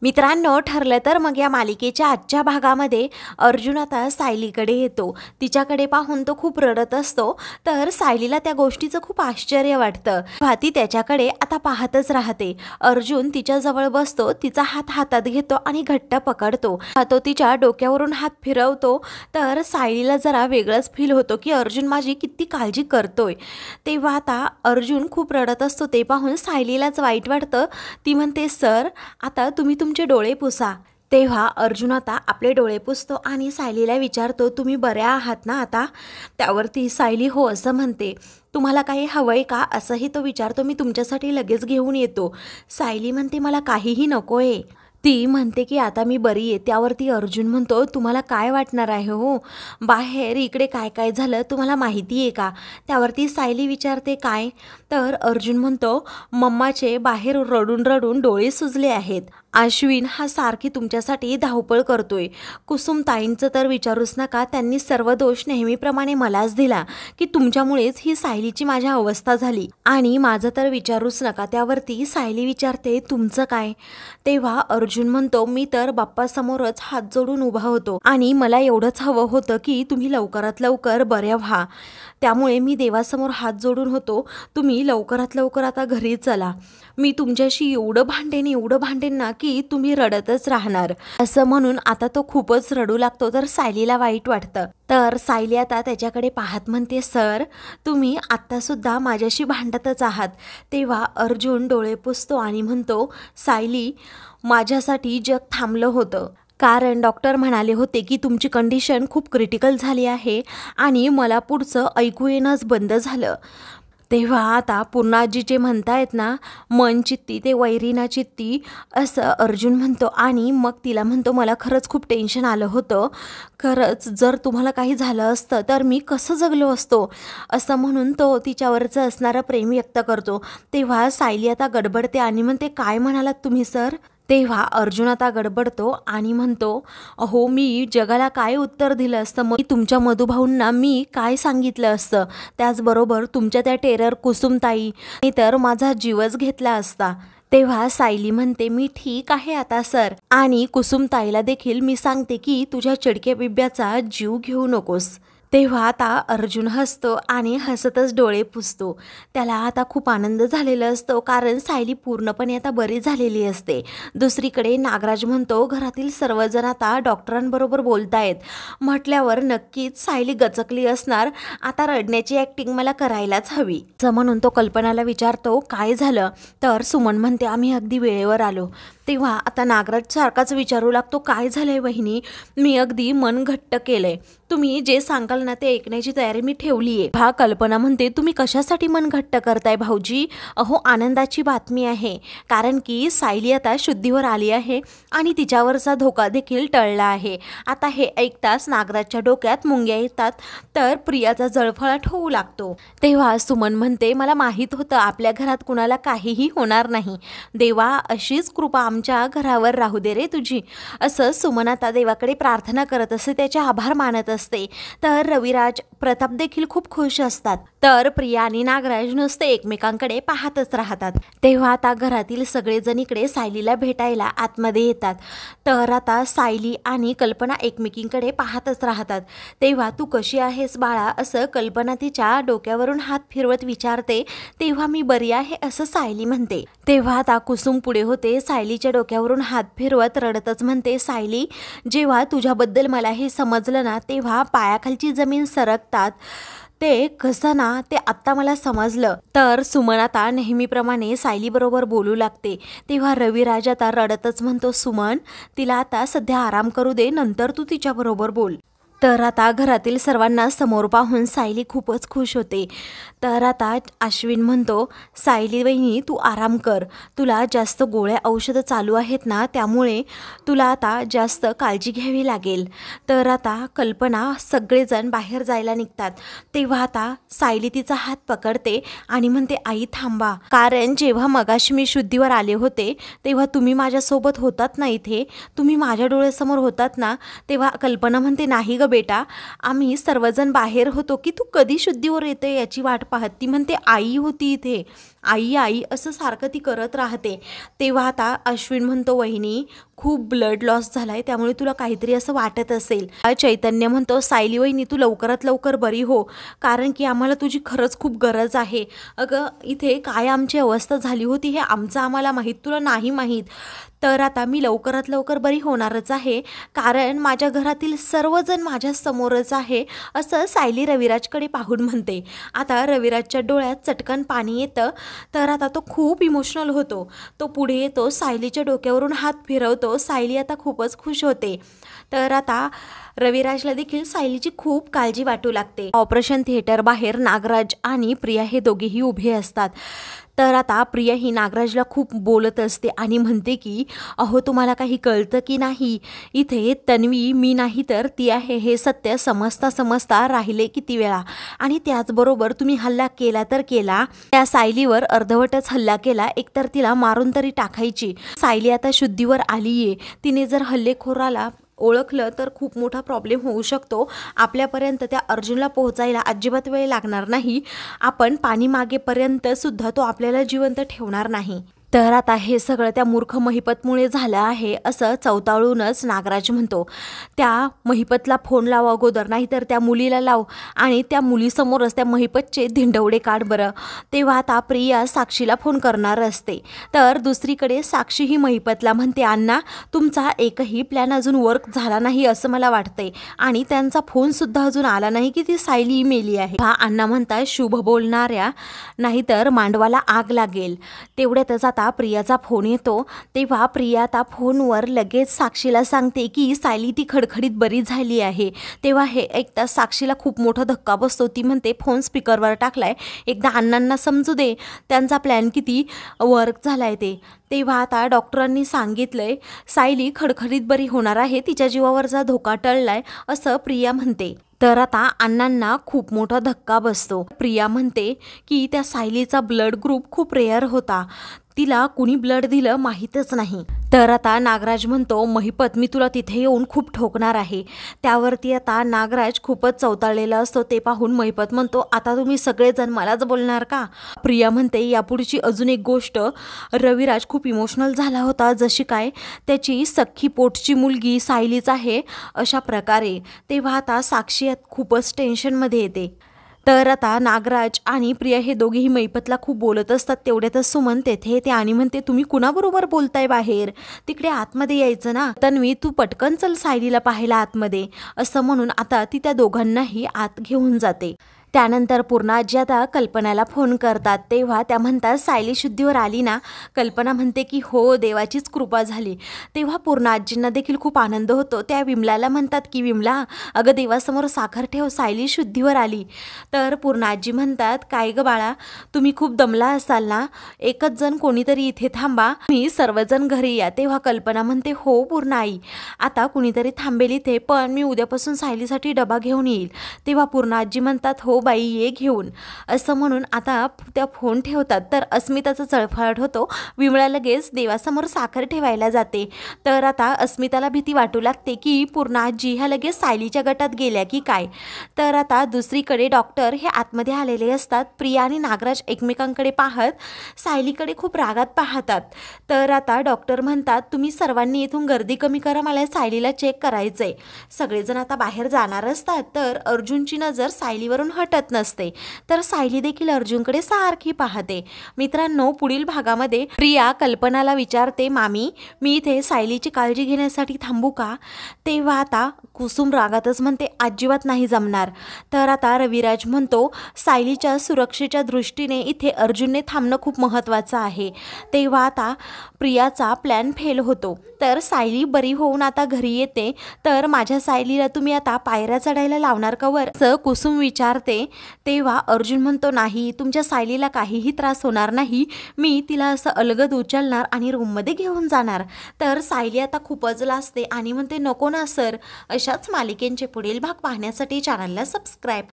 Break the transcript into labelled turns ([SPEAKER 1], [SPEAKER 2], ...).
[SPEAKER 1] मित्रांनो, ठरलं तर मग या मालिकेच्या आजच्या भागामध्ये अर्जुन आता सायलीकडे येतो. तिच्याकडे पाहून तो खूप रडत असतो. तर सायलीला त्या गोष्टीचं खूप आश्चर्य वाटतं. ती त्याच्याकडे आता पाहतच राहते. अर्जुन तिच्याजवळ बसतो, तिचा हात हातात घेतो आणि घट्ट पकडतो. तो तिच्या डोक्यावरून हात फिरवतो. तर सायलीला जरा वेगळंच फील होतो की अर्जुन माझी किती काळजी करतोय. तेव्हा आता अर्जुन खूप रडत असतो. ते पाहून सायलीलाच वाईट वाटतं. ती म्हणते, सर आता तुम्ही तुमचे डोळे पुसा. तेव्हा अर्जुन आता आपले डोळे पुसतो आणि सायलीला विचारतो, तुम्ही बऱ्या आहात ना आता? त्यावरती सायली हो असं म्हणते. तुम्हाला काही हवंय का असंही तो विचारतो. मी तुमच्यासाठी लगेच घेऊन येतो. सायली म्हणते, मला काहीही नको आहे. ती म्हणते की आता मी बरी आहे. त्यावरती अर्जुन म्हणतो, तुम्हाला काय वाटणार आहे हो? बाहेर इकडे काय काय झालं तुम्हाला माहिती आहे का? त्यावरती सायली विचारते, काय? तर अर्जुन म्हणतो, मम्माचे बाहेर रडून रडून डोळे सुजले आहेत. अश्विन हा सारखी तुमच्यासाठी धावपळ करतोय. कुसुम ताईंचं तर विचारूच नका. त्यांनी सर्व दोष नेहमीप्रमाणे मलाच दिला की तुमच्यामुळेच ही सायलीची माझ्या अवस्था झाली. आणि माझं तर विचारूच नका. त्यावरती सायली विचारते, तुमचं काय? तेव्हा अर्जुन म्हणतो, मी तर बाप्पासमोरच हात जोडून उभा होतो आणि मला एवढंच हवं होतं की तुम्ही लवकरात लवकर बऱ्या व्हा. त्यामुळे मी देवासमोर हात जोडून होतो. तुम्ही लवकरात लवकर आता घरी चला. मी तुमच्याशी एवढं भांडेन ना की तुम्ही रडतच राहणार. असं म्हणून आता तो खूपच रडू लागतो. तर सायलीला वाईट वाटतं. तर सायली आता त्याच्याकडे पाहत म्हणते, सर तुम्ही आत्तासुद्धा माझ्याशी भांडतच आहात. तेव्हा अर्जुन डोळे पुसतो आणि म्हणतो, सायली माझ्यासाठी जग थांबलं होतं. कारण डॉक्टर म्हणाले होते की तुमची कंडिशन खूप क्रिटिकल झाली आहे आणि मला पुढचं ऐकू येणंच बंद झालं. तेव्हा आता पूर्णाजी जे म्हणतायत ना, मन चित्ती ते वैरीना चित्ती असं अर्जुन म्हणतो. आणि मग तिला म्हणतो, मला खरंच खूप टेन्शन आलं होतं. खरंच जर तुम्हाला काही झालं असतं तर मी कसं जगलो असतो. असं म्हणून तो तिच्यावरचं असणारं प्रेम व्यक्त करतो. तेव्हा सायली आता गडबडते आणि म्हणते, काय म्हणालात तुम्ही सर? तेव्हा अर्जुन आता गडबडतो आणि म्हणतो, अहो मी जगाला काय उत्तर दिलं असतं? मग तुमच्या मधुभाऊंना मी काय सांगितलं असतं? त्याचबरोबर तुमच्या त्या टेरर कुसुमताई तर माझा जीवच घेतला असता. तेव्हा सायली म्हणते, मी ठीक आहे आता सर. आणि कुसुमताईला देखील मी सांगते की तुझ्या चिडक्या बिब्याचा जीव घेऊ नकोस. तेव्हा आता अर्जुन हसतो आणि हसतच डोळे पुसतो. त्याला आता खूप आनंद झालेला असतो कारण सायली पूर्णपणे आता बरी झालेली असते. दुसरीकडे नागराज म्हणतो, घरातील सर्वजण आता डॉक्टरांबरोबर बोलतायत म्हटल्यावर नक्कीच सायली गचकली असणार. आता रडण्याची ॲक्टिंग मला करायलाच हवी. असं म्हणून तो कल्पनाला विचारतो, काय झालं? तर सुमन म्हणते, आम्ही अगदी वेळेवर आलो. तेव्हा आता नागराज सारखाच विचारू लागतो, काय झालंय वहिनी? मी अगदी मन घट्ट केलंय. तुम्ही जे सांगाल ना ते ऐकण्याची तयारी मी ठेवली आहे. हा कल्पना म्हणते, तुम्ही कशासाठी मन घट्ट करताय भाऊजी? अहो आनंदाची बातमी आहे. कारण की सायली आता शुद्धीवर आली आहे आणि तिच्यावरचा धोका देखील टळला आहे. आता हे ऐकताच नागराजच्या डोक्यात मुंग्या येतात. तर प्रियाचा जळफळाट होऊ लागतो. तेव्हा सुमन म्हणते, मला माहीत होतं आपल्या घरात कुणाला काहीही होणार नाही. देवा अशीच कृपा आमच्या घरावर राहू दे रे तुझी. असं सुमन आता देवाकडे प्रार्थना करत असते, त्याचे आभार मानत असते. तर रविराज प्रताप देखील खूप खुश असतात. तर प्रिया आणि नागराज नुसते एकमेकांकडे पाहतच राहतात. तेव्हा आता घरातील सगळेजण इकडे सायलीला भेटायला आतमध्ये येतात. तर आता सायली आणि कल्पना एकमेकींकडे पाहतच राहतात. तेव्हा तू कशी आहेस बाळा असं कल्पना तिच्या डोक्यावरून हात फिरवत विचारते. तेव्हा मी बरी आहे असं सायली म्हणते. तेव्हा आता कुसुम पुढे होते. सायलीच्या डोक्यावरून हात फिरवत रडतच म्हणते, सायली जेव्हा तुझ्याबद्दल मला हे समजलं ना तेव्हा पायाखालची जमीन सरकतात ते कसं ना ते आत्ता मला समजलं. तर सुमन आता नेहमीप्रमाणे सायलीबरोबर बोलू लागते. तेव्हा रविराज आता रडतच म्हणतो, सुमन तिला आता सध्या आराम करू दे, नंतर तू तिच्याबरोबर बोल. तर आता घरातील सर्वांना समोर पाहून सायली खूपच खुश होते. तर आता अश्विन म्हणतो, सायली वहिनी तू आराम कर. तुला जास्त गोळ्या औषधं चालू आहेत ना त्यामुळे तुला आता जास्त काळजी घ्यावी लागेल. तर आता कल्पना सगळेजण बाहेर जायला निघतात. तेव्हा आता सायली तिचा हात पकडते आणि म्हणते, आई थांबा. कारण जेव्हा मगाशी मी शुद्धीवर आले होते तेव्हा तुम्ही माझ्यासोबत होतात ना इथे, तुम्ही माझ्या डोळ्यासमोर होतात ना. तेव्हा कल्पना म्हणते, नाही ग बेटा, आम्ही सर्वजण बाहेर होतो की तू कधी शुद्धीवर येते याची वाट पाहत. ती म्हणते, आई होती इथे आई आई असं सारखं ती करत राहते. तेव्हा आता अश्विन म्हणतो वहिनी खूप ब्लड लॉस झालाय, त्यामुळे तुला काहीतरी असं वाटत असेल. चैतन्य म्हणतो सायली वहिनी तू लवकरात लवकर बरी हो, कारण की आम्हाला तुझी खरंच खूप गरज आहे. अगं इथे काय आमची अवस्था झाली होती हे आमचं आम्हाला माहीत, तुला नाही माहीत. तर आता मी लवकरात लवकर बरी होणारच आहे, कारण माझ्या घरातील सर्वजण माझ्या समोरच आहे, असं सायली रविराजकडे पाहून म्हणते. आता रविराजच्या डोळ्यात चटकन पाणी येतं. तर आता तो खूप इमोशनल होतो. तो पुढे येतो, सायलीच्या डोक्यावरून हात फिरवतो. सायली आता खूपच खुश होते. तर आता रविराजला देखील सायलीची खूप काळजी वाटू लागते. ऑपरेशन थिएटर बाहेर नागराज आणि प्रिया हे दोघेही उभे असतात. तर आता प्रिया ही नागराजला खूप बोलत असते आणि म्हणते की अहो तुम्हाला काही कळतं की नाही, इथे तन्वी मी नाही तर ती आहे हे सत्य समजता समजता राहिले किती वेळा. आणि त्याचबरोबर तुम्ही हल्ला केला तर केला, त्या सायलीवर अर्धवटच हल्ला केला, एकतर तिला मारून तरी टाकायची. सायली आता शुद्धीवर आलीये, तिने जर हल्लेखोराला ओळखलं तर खूप मोठा प्रॉब्लेम होऊ शकतो. आपल्यापर्यंत त्या अर्जुनला पोहोचायला अजिबात वेळ लागणार नाही. आपण पाणी मागेपर्यंत सुद्धा तो आपल्याला जिवंत ठेवणार नाही. तर आता हे सगळं त्या मूर्ख महिपतमुळे झालं आहे असं चवताळूनच नागराज म्हणतो. त्या महिपतला फोन लाव अगोदर, नाहीतर त्या मुलीला लाव आणि त्या मुलीसमोरच त्या महिपतचे धिंडवडे काढ बरं. तेव्हा आता प्रिया साक्षीला फोन करणार असते. तर दुसरीकडे साक्षी ही महिपतला म्हणते अण्णा तुमचा एकही प्लॅन अजून वर्क झाला नाही असं मला वाटतंय, आणि त्यांचा फोनसुद्धा अजून आला नाही की ती सायली मेली आहे. हा अण्णा म्हणतात शुभ बोलणाऱ्या नाहीतर मांडवाला आग लागेल. तेवढ्यातच आता प्रियाचा फोन येतो. तेव्हा प्रिया आता फोनवर लगेच साक्षीला सांगते की सायली ती खडखडीत बरी झाली आहे. तेव्हा हे ऐकता साक्षीला खूप मोठा धक्का बसतो. ती म्हणते फोन स्पीकरवर टाकलाय, एकदा अण्णांना समजू दे त्यांचा प्लॅन किती वर्क झालाय ते. तेव्हा आता डॉक्टरांनी सांगितलंय सायली खडखडीत बरी होणार आहे, तिच्या जीवावरचा धोका टळलाय असं प्रिया म्हणते. तर आता अण्णांना खूप मोठा धक्का बसतो. प्रिया म्हणते की त्या सायलीचा ब्लड ग्रुप खूप रेअर होता, तिला कुणी ब्लड दिलं माहीतच नाही. तर आता नागराज म्हणतो महिपत मी तुला तिथे येऊन खूप ठोकणार आहे. त्यावरती आता नागराज खूपच चवताळलेला असतो. ते पाहून महिपत म्हणतो आता तुम्ही सगळेजण मलाच बोलणार का. प्रिया म्हणते यापुढची अजून एक गोष्ट, रविराज खूप इमोशनल झाला होता, जशी काय त्याची सख्खी पोटची मुलगी सायलीच आहे अशा प्रकारे. तेव्हा आता साक्षी खूपच टेन्शनमध्ये येते. तर आता नागराज आणि प्रिया हे दोघेही महिपतला खूप बोलत असतात. तेवढ्यातच सुमन तेथे येते आणि म्हणते तुम्ही कुणाबरोबर बोलताय बाहेर, तिकडे आतमध्ये यायचं ना. तन्वी तू पटकन चल सायलीला पाहायला आतमध्ये, असं म्हणून आता ती त्या दोघांनाही आत घेऊन जाते. त्यानंतर पूर्णा आजी आता कल्पनाला फोन करतात. तेव्हा त्या म्हणतात सायली शुद्धीवर आली ना. कल्पना म्हणते की हो देवाचीच कृपा झाली. तेव्हा पूर्णा आजींना देखील खूप आनंद होतो. त्या विमलाला म्हणतात की विमला अगं देवासमोर साखर ठेव, सायली शुद्धीवर आली. तर पूर्णा आजी म्हणतात काय ग बाळा तुम्ही खूप दमला असाल ना, एकच जण कोणीतरी इथे थांबा, मी सर्वजण घरी या. तेव्हा कल्पना म्हणते हो पूर्णा आई आता कुणीतरी थांबेल इथे, पण मी उद्यापासून सायलीसाठी डबा घेऊन येईल. तेव्हा पूर्णा आजी म्हणतात हो बाई ये घेऊन, असं म्हणून आता त्या फोन ठेवतात. तर अस्मिताचा चळफळाट होतो. विमला लगेच देवासमोर साखर ठेवायला जाते. तर आता अस्मिताला भीती वाटू लागते की पूर्णा आजी ह्या लगेच सायलीच्या गटात गेल्या की काय. तर आता दुसरीकडे डॉक्टर हे आतमध्ये आलेले असतात. प्रिया आणि नागराज एकमेकांकडे पाहत सायलीकडे खूप रागात पाहतात. तर आता डॉक्टर म्हणतात तुम्ही सर्वांनी इथून गर्दी कमी करा, मला सायलीला चेक करायचंय. सगळेजण आता बाहेर जाणार असतात. तर अर्जुनची नजर सायलीवरून हटत नसते. तर सायली देखील अर्जुनकडे सारखी पाहते. मित्रांनो पुढील भागामध्ये प्रिया कल्पनाला विचारते मामी मी इथे सायलीची काळजी घेण्यासाठी थांबू का. तेव्हा आता कुसुम रागातच म्हणते अजिबात नाही जमणार. तर आता रविराज म्हणतो सायलीच्या सुरक्षेच्या दृष्टीने इथे अर्जुनने थांबणं खूप महत्त्वाचं आहे. तेव्हा आता प्रियाचा प्लॅन फेल होतो. तर सायली बरी होऊन आता घरी येते. तर माझ्या सायलीला तुम्ही आता पायऱ्या चढायला लावणार का वर, असं कुसुम विचारते. तेव्हा अर्जुन म्हणतो नाही तुमच्या सायलीला काहीही त्रास होणार नाही, मी तिला असं अलगद उचलणार आणि रूममध्ये घेऊन जाणार. तर सायली आता खूपच लाजते आणि म्हणते नको ना सर. अशाच मालिकेंचे पुढील भाग पाहण्यासाठी चॅनलला सबस्क्राईब